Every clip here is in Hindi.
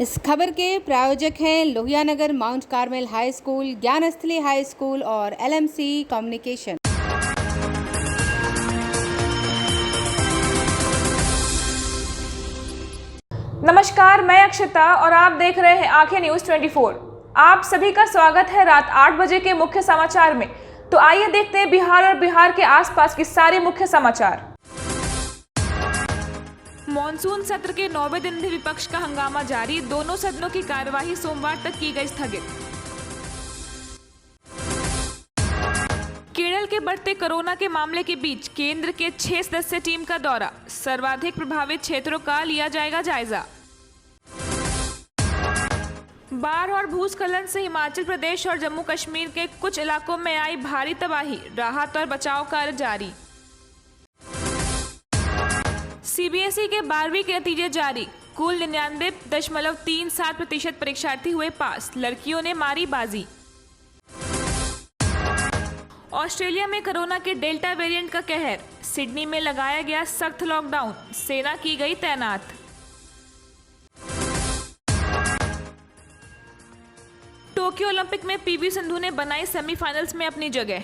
इस खबर के प्रायोजक हैं Lohia Nagar Mount Carmel high school, Gyansthali high school और LMC कम्युनिकेशन। नमस्कार, मैं अक्षता और आप देख रहे हैं आंखें न्यूज 24। आप सभी का स्वागत है रात 8 बजे के मुख्य समाचार में। तो आइए देखते हैं बिहार और बिहार के आसपास की सारे मुख्य समाचार। मॉनसून सत्र के 9वें दिन भी विपक्ष का हंगामा जारी, दोनों सदनों की कार्यवाही सोमवार तक की गई स्थगित। केरल के बढ़ते कोरोना के मामले के बीच केंद्र के 6 सदस्यीय टीम का दौरा, सर्वाधिक प्रभावित क्षेत्रों का लिया जाएगा जायजा। बाढ़ और भूस्खलन से हिमाचल प्रदेश और जम्मू कश्मीर के कुछ इलाकों में आई भारी तबाही, राहत और बचाव कार्य जारी। CBSE के 12वीं के नतीजे जारी, कुल 99.37% परीक्षार्थी हुए पास, लड़कियों ने मारी बाजी। ऑस्ट्रेलिया में कोरोना के डेल्टा वेरिएंट का कहर, सिडनी में लगाया गया सख्त लॉकडाउन, सेना की गई तैनात। टोक्यो ओलंपिक में PV सिंधु ने बनाई सेमीफाइनल्स में अपनी जगह।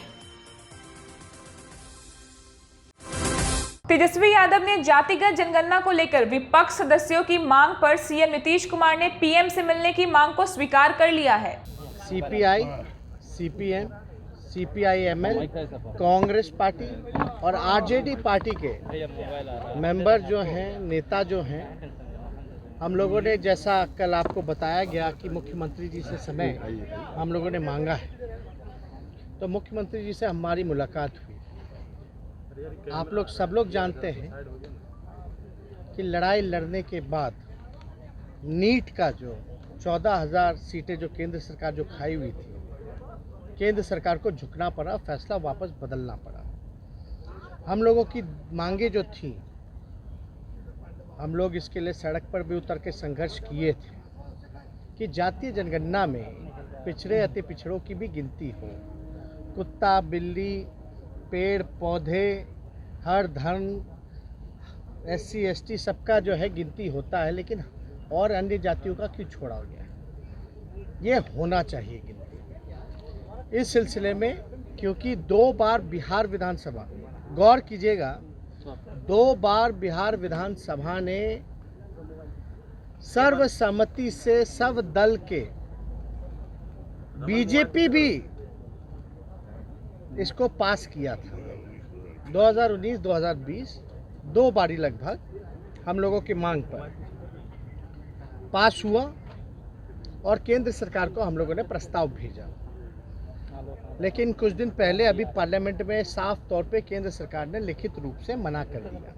तेजस्वी यादव ने जातिगत जनगणना को लेकर विपक्ष सदस्यों की मांग पर CM नीतीश कुमार ने PM से मिलने की मांग को स्वीकार कर लिया है। CPI, CPM, CPI-ML, Congress party और RJD पार्टी के मेंबर जो हैं, नेता जो हैं, हम लोगों ने, जैसा कल आपको बताया गया कि मुख्यमंत्री जी से समय हम लोगों ने मांगा है, तो मुख्यमंत्री जी से हमारी मुलाकात हुई। आप लोग सब लोग जानते हैं कि लड़ाई लड़ने के बाद नीट का जो 14,000 सीटें जो केंद्र सरकार जो खाई हुई थी, केंद्र सरकार को झुकना पड़ा, फैसला वापस बदलना पड़ा। हम लोगों की मांगे जो थी, हम लोग इसके लिए सड़क पर भी उतर के संघर्ष किए थे कि जातीय जनगणना में पिछड़े अति पिछड़ों की भी गिनती हो। कुत्ता, बिल्ली, पेड़ पौधे, हर धर्म, SC ST सबका जो है गिनती होता है, लेकिन और अन्य जातियों का क्यों छोड़ा गया है? ये होना चाहिए गिनती। इस सिलसिले में, क्योंकि 2 बार बिहार विधानसभा, गौर कीजिएगा, 2 बार बिहार विधानसभा ने सर्वसम्मति से सब दल के, बीजेपी भी इसको पास किया था। 2019-2020 2 बारी लगभग हम लोगों की मांग पर पास हुआ और केंद्र सरकार को हम लोगों ने प्रस्ताव भेजा। लेकिन कुछ दिन पहले अभी पार्लियामेंट में साफ तौर पे केंद्र सरकार ने लिखित रूप से मना कर दिया।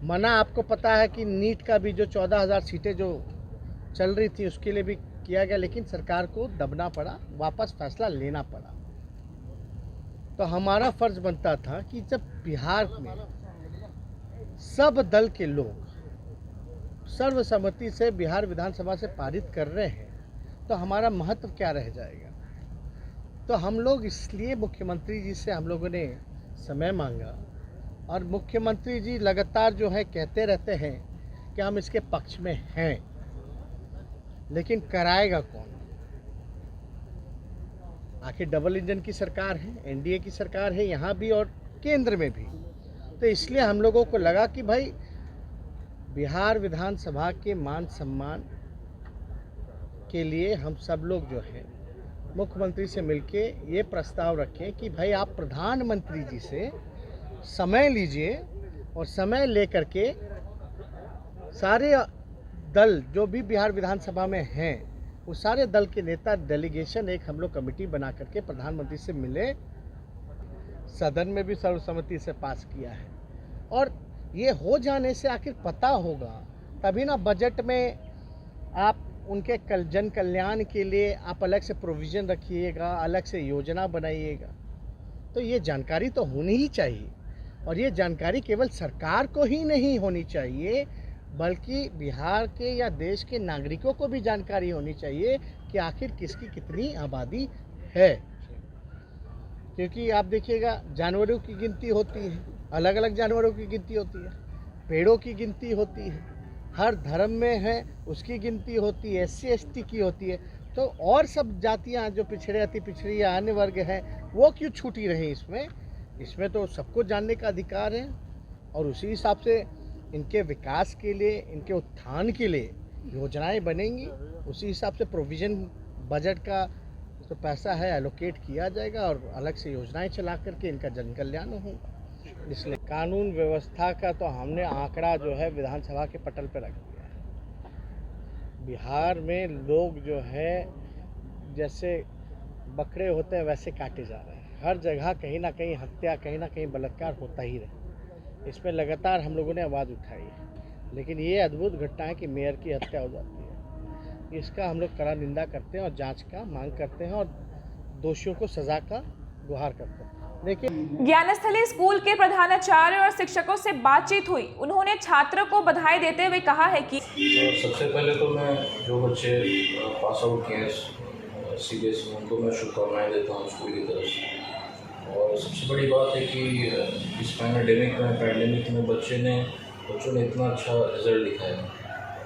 मना आपको पता है कि नीट का भी जो 14,000 सीटें जो चल रही थी उसके लिए भी किया गया, लेकिन सरकार को दबना पड़ा, वापस फैसला लेना पड़ा। तो हमारा फर्ज बनता था कि जब बिहार में सब दल के लोग सर्वसम्मति से बिहार विधानसभा से पारित कर रहे हैं, तो हमारा महत्व क्या रह जाएगा। तो हम लोग इसलिए मुख्यमंत्री जी से हम लोगों ने समय मांगा, और मुख्यमंत्री जी लगातार जो है कहते रहते हैं कि हम इसके पक्ष में हैं, लेकिन कराएगा कौन? आखिर डबल इंजन की सरकार है, NDA की सरकार है यहाँ भी और केंद्र में भी। तो इसलिए हम लोगों को लगा कि भाई बिहार विधानसभा के मान सम्मान के लिए हम सब लोग जो है मुख्यमंत्री से मिलके ये प्रस्ताव रखें कि भाई आप प्रधानमंत्री जी से समय लीजिए, और समय लेकर के सारे दल जो भी बिहार विधानसभा में हैं, वो सारे दल के नेता डेलीगेशन एक हम लोग कमेटी बना करके प्रधानमंत्री से मिले। सदन में भी सर्वसम्मति से पास किया है, और ये हो जाने से आखिर पता होगा तभी ना बजट में आप उनके जन कल्याण के लिए आप अलग से प्रोविज़न रखिएगा, अलग से योजना बनाइएगा। तो ये जानकारी तो होनी ही चाहिए, और ये जानकारी केवल सरकार को ही नहीं होनी चाहिए, बल्कि बिहार के या देश के नागरिकों को भी जानकारी होनी चाहिए कि आखिर किसकी कितनी आबादी है। क्योंकि आप देखिएगा, जानवरों की गिनती होती है, अलग अलग जानवरों की गिनती होती है, पेड़ों की गिनती होती है, हर धर्म में है उसकी गिनती होती है, SC ST की होती है, तो और सब जातियाँ जो पिछड़े अति पिछड़ी या अन्य वर्ग हैं वो क्यों छूटी रहीं इसमें? इसमें तो सबको जानने का अधिकार है और उसी हिसाब से इनके विकास के लिए, इनके उत्थान के लिए योजनाएं बनेंगी। उसी हिसाब से प्रोविज़न बजट का जो पैसा है एलोकेट किया जाएगा और अलग से योजनाएं चला करके इनका जन कल्याण होगा। इसलिए कानून व्यवस्था का तो हमने आंकड़ा जो है विधानसभा के पटल पर रख दिया है। बिहार में लोग जो है जैसे बकरे होते हैं वैसे काटे जा रहे हैं। हर जगह कहीं ना कहीं हत्या, कहीं ना कहीं बलात्कार होता ही रहे। इसमें लगातार हम लोगों ने आवाज़ उठाई है, लेकिन ये अद्भुत घटना है कि मेयर की हत्या हो जाती है। इसका हम लोग कड़ा निंदा करते हैं और जांच का मांग करते हैं और दोषियों को सज़ा का गुहार करते हैं। देखिए, ज्ञानस्थली स्कूल के प्रधानाचार्य और शिक्षकों से बातचीत हुई। उन्होंने छात्रों को बधाई देते हुए कहा है कि सबसे पहले तो मैं जो बच्चे पास आउट किए CBSE उनको मैं शुभकामनाएं देता हूँ स्कूल की तरफ से। और सबसे बड़ी बात है कि इस पैंडेमिक में बच्चों ने इतना अच्छा रिजल्ट दिखाया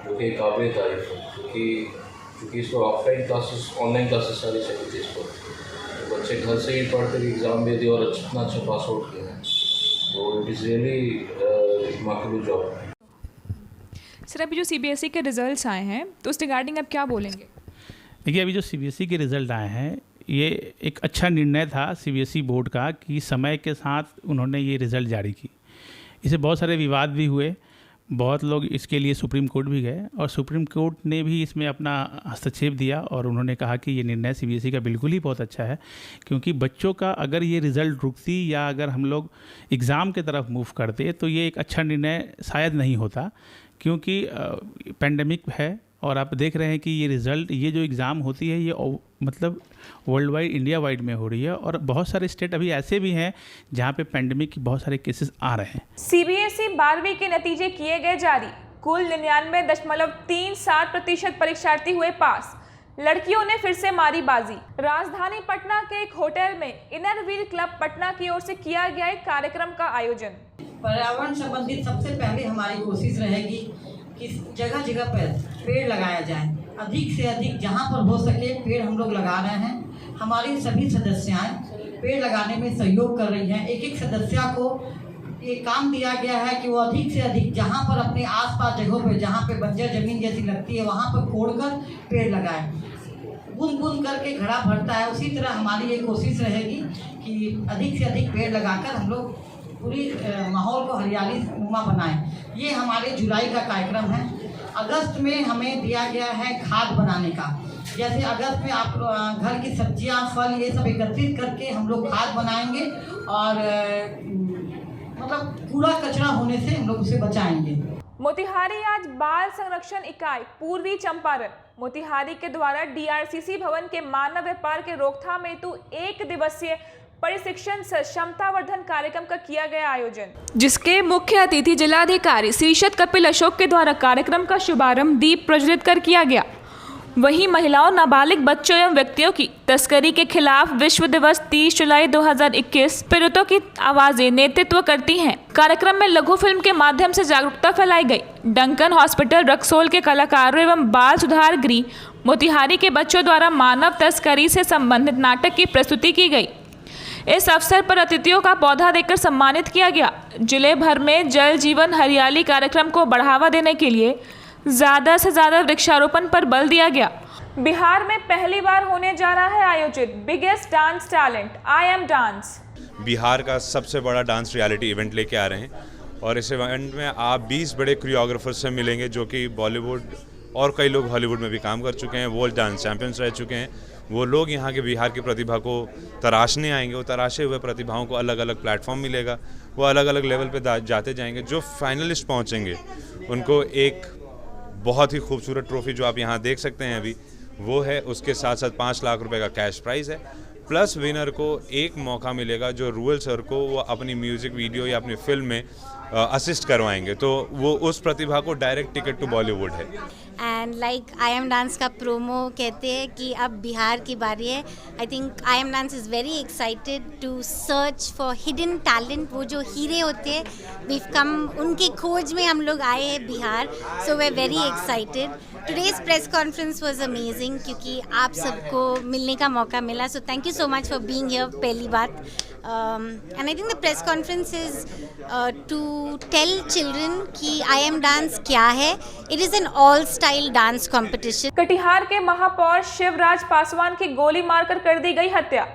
जो कि काबिल तारीफ है, क्योंकि इसको ऑफलाइन क्लासेस, ऑनलाइन क्लासेस सारी चली थी इसको, तो बच्चे घर से ही पढ़ कर एग्ज़ाम दे दिए और इतना अच्छा पास आउट किया है, तो it is really remarkable job. Sir, अभी जो CBSE के रिजल्ट्स आए हैं तो उस रिगार्डिंग आप क्या बोलेंगे? देखिए, अभी जो CBSE के रिज़ल्ट आए हैं ये एक अच्छा निर्णय था CBSE बोर्ड का कि समय के साथ उन्होंने ये रिज़ल्ट जारी की। इससे बहुत सारे विवाद भी हुए, बहुत लोग इसके लिए सुप्रीम कोर्ट भी गए और सुप्रीम कोर्ट ने भी इसमें अपना हस्तक्षेप दिया और उन्होंने कहा कि ये निर्णय CBSE का बिल्कुल ही बहुत अच्छा है, क्योंकि बच्चों का अगर ये रिज़ल्ट रुकती या अगर हम लोग एग्ज़ाम की तरफ मूव करते तो ये एक अच्छा निर्णय शायद नहीं होता, क्योंकि पेंडेमिक है और आप देख रहे हैं कि ये रिज़ल्ट, ये जो एग्ज़ाम होती है ये मतलब वर्ल्ड वाइड, इंडिया वाइड में हो रही है और बहुत सारे स्टेट अभी ऐसे भी हैं जहाँ पे पेंडेमिक के बहुत सारे केसेस आ रहे हैं। CBSE 12वीं के नतीजे किए गए जारी। कुल 99.37% परीक्षार्थी हुए पास। लड़कियों ने फिर से मारी बाजी। राजधानी पटना के एक होटल में इनर व्हील क्लब पटना की ओर से किया गया एक कार्यक्रम का आयोजन। पर्यावरण संबंधित सबसे पहले हमारी कोशिश रहेगी कि जगह जगह पर पेड़ लगाया जाए। अधिक से अधिक जहाँ पर हो सके पेड़ हम लोग लगा रहे हैं। हमारी सभी सदस्याएं पेड़ लगाने में सहयोग कर रही हैं। एक सदस्या को ये काम दिया गया है कि वो अधिक से अधिक जहाँ पर अपने आसपास जगहों पर जहाँ पे बंजर जमीन जैसी लगती है वहाँ पर खोदकर पेड़ लगाएं। बूंद बूंद करके घड़ा भरता है, उसी तरह हमारी ये कोशिश रहेगी कि अधिक से अधिक पेड़ लगाकर हम लोग पूरी माहौल को हरियाली नुमा बनाएं। ये हमारे जुलाई का कार्यक्रम है। अगस्त में हमें दिया गया है खाद बनाने का। जैसे अगस्त में आप घर की सब्जियां, फल ये सब एकत्रित करके हम लोग खाद बनाएंगे और मतलब कूड़ा कचरा होने से हम लोग उसे बचाएंगे। मोतिहारी आज बाल संरक्षण इकाई पूर्वी चंपारण मोतिहारी के द्वारा DRCC भवन के मानव व्यापार के रोकथाम हेतु 1 दिवसीय प्रशिक्षण क्षमतावर्धन कार्यक्रम का किया गया आयोजन, जिसके मुख्य अतिथि जिलाधिकारी शीर्षद कपिल अशोक के द्वारा कार्यक्रम का शुभारंभ दीप प्रज्वलित कर किया गया। वहीं महिलाओं, नाबालिग बच्चों एवं व्यक्तियों की तस्करी के खिलाफ विश्व दिवस 30 जुलाई 2021 पीड़ितों की आवाजें नेतृत्व करती हैं। कार्यक्रम में लघु फिल्म के माध्यम से जागरूकता फैलाई गई। डंकन हॉस्पिटल रक्सौल के कलाकारों एवं बाल सुधार गृह मोतिहारी के बच्चों द्वारा मानव तस्करी से संबंधित नाटक की प्रस्तुति की गई। इस अवसर पर अतिथियों का पौधा देकर सम्मानित किया गया। जिले भर में जल जीवन हरियाली कार्यक्रम को बढ़ावा देने के लिए ज़्यादा से ज़्यादा वृक्षारोपण पर बल दिया गया। बिहार में पहली बार होने जा रहा है आयोजित biggest dance talent I am dance. Bihar का सबसे बड़ा डांस रियलिटी इवेंट लेके आ रहे हैं और इस इवेंट में आप 20 बड़े कोरियोग्राफर्स से मिलेंगे जो कि बॉलीवुड और कई लोग हॉलीवुड में भी काम कर चुके हैं, वर्ल्ड डांस चैंपियंस रह चुके हैं। वो लोग यहाँ के बिहार की प्रतिभा को तराशने आएंगे। वो तराशे हुए प्रतिभाओं को अलग अलग प्लेटफॉर्म मिलेगा, वो अलग अलग लेवल पे जाते जाएंगे। जो फाइनलिस्ट पहुँचेंगे उनको एक बहुत ही खूबसूरत ट्रॉफी जो आप यहाँ देख सकते हैं अभी वो है, उसके साथ साथ 5 लाख रुपए का कैश प्राइज़ है, प्लस विनर को एक मौका मिलेगा जो रूरल सर को वो अपनी म्यूज़िक वीडियो या अपनी फिल्म में असिस्ट करवाएंगे, तो वो उस प्रतिभा को डायरेक्ट टिकट टू बॉलीवुड है। And like I am dance का प्रोमो कहते हैं कि अब बिहार की बारी है। I think I am dance is very excited to search for hidden talent. वो जो हीरे होते हैं, वी कम उनकी खोज में हम लोग आए हैं Bihar. So we are very excited. Today's press conference was amazing क्योंकि आप सबको मिलने का मौका मिला। So thank you so much for being here. पहली बात and I think the press conference is to tell children कि आई एम डांस क्या है। It is an all style dance competition. Katihar के महापौर शिवराज पासवान की गोली मारकर कर दी गई हत्या।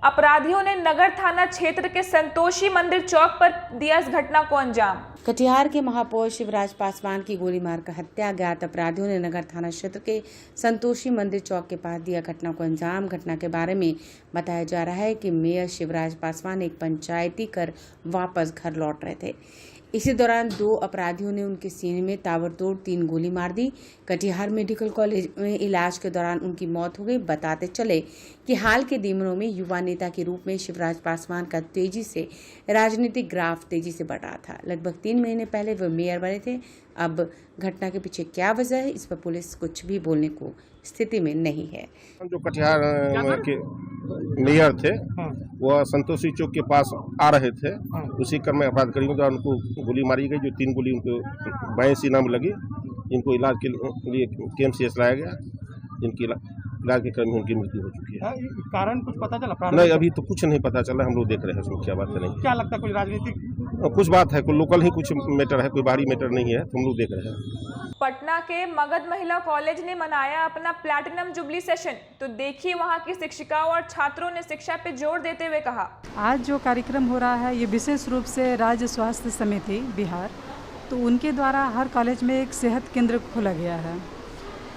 अपराधियों ने नगर थाना क्षेत्र के संतोषी मंदिर चौक पर दिया इस घटना को अंजाम। कटिहार के महापौर शिवराज पासवान की गोली मारकर हत्या। ज्ञात अपराधियों ने नगर थाना क्षेत्र के संतोषी मंदिर चौक के पास दिया घटना को अंजाम। घटना के बारे में बताया जा रहा है कि मेयर शिवराज पासवान एक पंचायती कर वापस घर लौट रहे थे। इसी दौरान 2 अपराधियों ने उनके सीने में ताबड़तोड़ 3 गोली मार दी। कटिहार मेडिकल कॉलेज में इलाज के दौरान उनकी मौत हो गई। बताते चले कि हाल के दिनों में युवा नेता के रूप में शिवराज पासवान का तेजी से राजनीतिक ग्राफ तेजी से बढ़ रहा था। लगभग 3 महीने पहले वह मेयर बने थे। अब घटना के पीछे क्या वजह है, इस पर पुलिस कुछ भी बोलने को स्थिति में नहीं है। जो कटिहार के मेयर थे वह संतोषी चौक के पास आ रहे थे। उसी क्रम में अपराधकारियों द्वारा उनको गोली मारी गई, जो 3 गोली उनको बाएं सीना में लगी। इनको इलाज के लिए KMCH लाया गया। इनकी इलाज के क्रम में उनकी मृत्यु हो चुकी है। कारण कुछ पता चला? नहीं, अभी तो कुछ नहीं पता चला। हम लोग देख रहे हैं उसमें क्या बात करेंगे। क्या लगता है कोई राजनीतिक कुछ बात है, कोई लोकल ही कुछ मैटर है, कोई बाहरी मैटर नहीं है। तो हम लोग देख रहे हैं। पटना के मगध महिला कॉलेज ने मनाया अपना प्लैटिनम जुबली सेशन। तो देखिए वहां की शिक्षिकाओं और छात्रों ने शिक्षा पे जोर देते हुए कहा। आज जो कार्यक्रम हो रहा है ये विशेष रूप से राज्य स्वास्थ्य समिति बिहार, तो उनके द्वारा हर कॉलेज में एक सेहत केंद्र खोला गया है।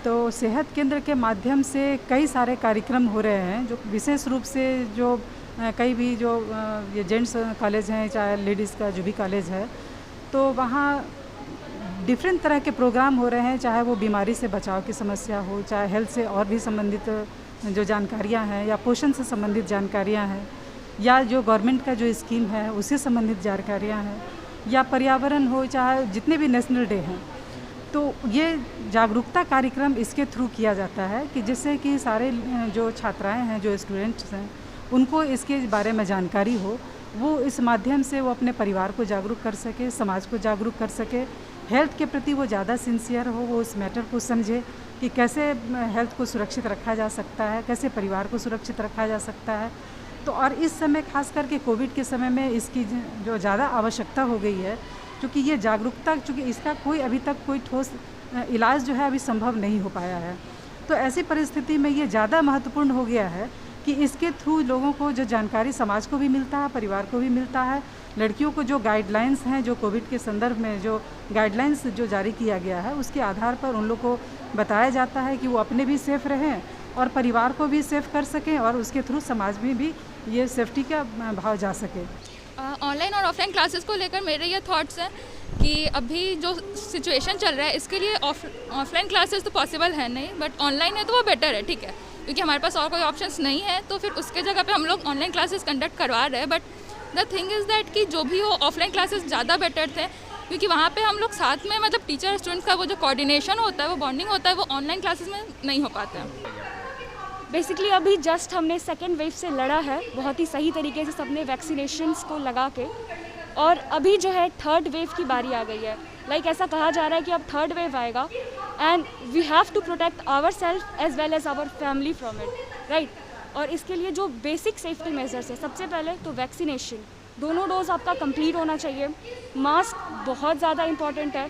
तो सेहत केंद्र के माध्यम से कई सारे कार्यक्रम हो रहे हैं, जो विशेष रूप से जो कई भी जो ये जेंट्स कॉलेज हैं, चाहे लेडीज़ का जो भी कॉलेज है, तो वहाँ डिफरेंट तरह के प्रोग्राम हो रहे हैं। चाहे वो बीमारी से बचाव की समस्या हो, चाहे हेल्थ से और भी संबंधित जो जानकारियाँ हैं, या पोषण से संबंधित जानकारियाँ हैं, या जो गवर्नमेंट का जो स्कीम है उससे संबंधित जानकारियाँ हैं, या पर्यावरण हो, चाहे जितने भी नेशनल डे हैं। तो ये जागरूकता कार्यक्रम इसके थ्रू किया जाता है कि जिससे कि सारे जो छात्राएं हैं, जो स्टूडेंट्स हैं, उनको इसके बारे में जानकारी हो। वो इस माध्यम से वो अपने परिवार को जागरूक कर सके, समाज को जागरूक कर सके, हेल्थ के प्रति वो ज़्यादा सिंसियर हो, वो उस मैटर को समझे कि कैसे हेल्थ को सुरक्षित रखा जा सकता है, कैसे परिवार को सुरक्षित रखा जा सकता है। तो और इस समय खास करके कोविड के समय में इसकी जो ज़्यादा आवश्यकता हो गई है, क्योंकि ये जागरूकता, चूँकि इसका कोई अभी तक कोई ठोस इलाज जो है अभी संभव नहीं हो पाया है। तो ऐसी परिस्थिति में ये ज़्यादा महत्वपूर्ण हो गया है कि इसके थ्रू लोगों को जो जानकारी समाज को भी मिलता है, परिवार को भी मिलता है। लड़कियों को जो गाइडलाइंस हैं, जो कोविड के संदर्भ में जो गाइडलाइंस जो जारी किया गया है, उसके आधार पर उन लोग को बताया जाता है कि वो अपने भी सेफ रहें और परिवार को भी सेफ कर सकें, और उसके थ्रू समाज में भी ये सेफ्टी का भाव जा सके। ऑनलाइन और ऑफलाइन क्लासेस को लेकर मेरे ये थॉट्स हैं कि अभी जो सिचुएशन चल रहा है इसके लिए ऑफलाइन क्लासेस तो पॉसिबल है नहीं, बट ऑनलाइन है तो वो बेटर है, ठीक है, क्योंकि हमारे पास और कोई ऑप्शंस नहीं है। तो फिर उसके जगह पे हम लोग ऑनलाइन क्लासेस कंडक्ट करवा रहे हैं। But the thing is that कि जो भी हो, ऑफलाइन क्लासेस ज़्यादा बेटर थे, क्योंकि वहाँ पे हम लोग साथ में, मतलब टीचर स्टूडेंट्स का वो जो कोऑर्डिनेशन होता है, वो बॉन्डिंग होता है, वो ऑनलाइन क्लासेस में नहीं हो पाता है। बेसिकली अभी जस्ट हमने सेकेंड वेव से लड़ा है बहुत ही सही तरीके से, सबने वैक्सीनेशंस को लगा के, और अभी जो है थर्ड वेव की बारी आ गई है। लाइक ऐसा कहा जा रहा है कि अब थर्ड वेव आएगा and we have to protect our self as well as our family from it, right. और इसके लिए जो बेसिक सेफ्टी मेजर्स है, सबसे पहले तो वैक्सीनेशन, दोनों डोज आपका कंप्लीट होना चाहिए। मास्क बहुत ज़्यादा इम्पॉर्टेंट है।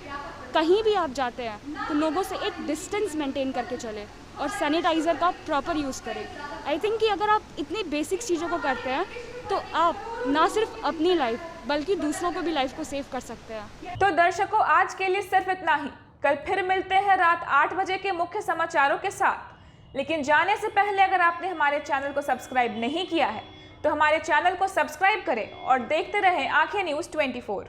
कहीं भी आप जाते हैं तो लोगों से एक डिस्टेंस मेंटेन करके चले, और सैनिटाइज़र का प्रॉपर यूज़ करें। आई थिंक कि अगर आप इतनी बेसिक चीज़ों को करते हैं तो आप ना सिर्फ अपनी लाइफ बल्कि दूसरों को भी लाइफ को सेव कर सकते हैं। तो दर्शकों, आज के लिए सिर्फ इतना ही। कल फिर मिलते हैं रात 8 बजे के मुख्य समाचारों के साथ। लेकिन जाने से पहले अगर आपने हमारे चैनल को सब्सक्राइब नहीं किया है तो हमारे चैनल को सब्सक्राइब करें और देखते रहें आंखें न्यूज़ 24।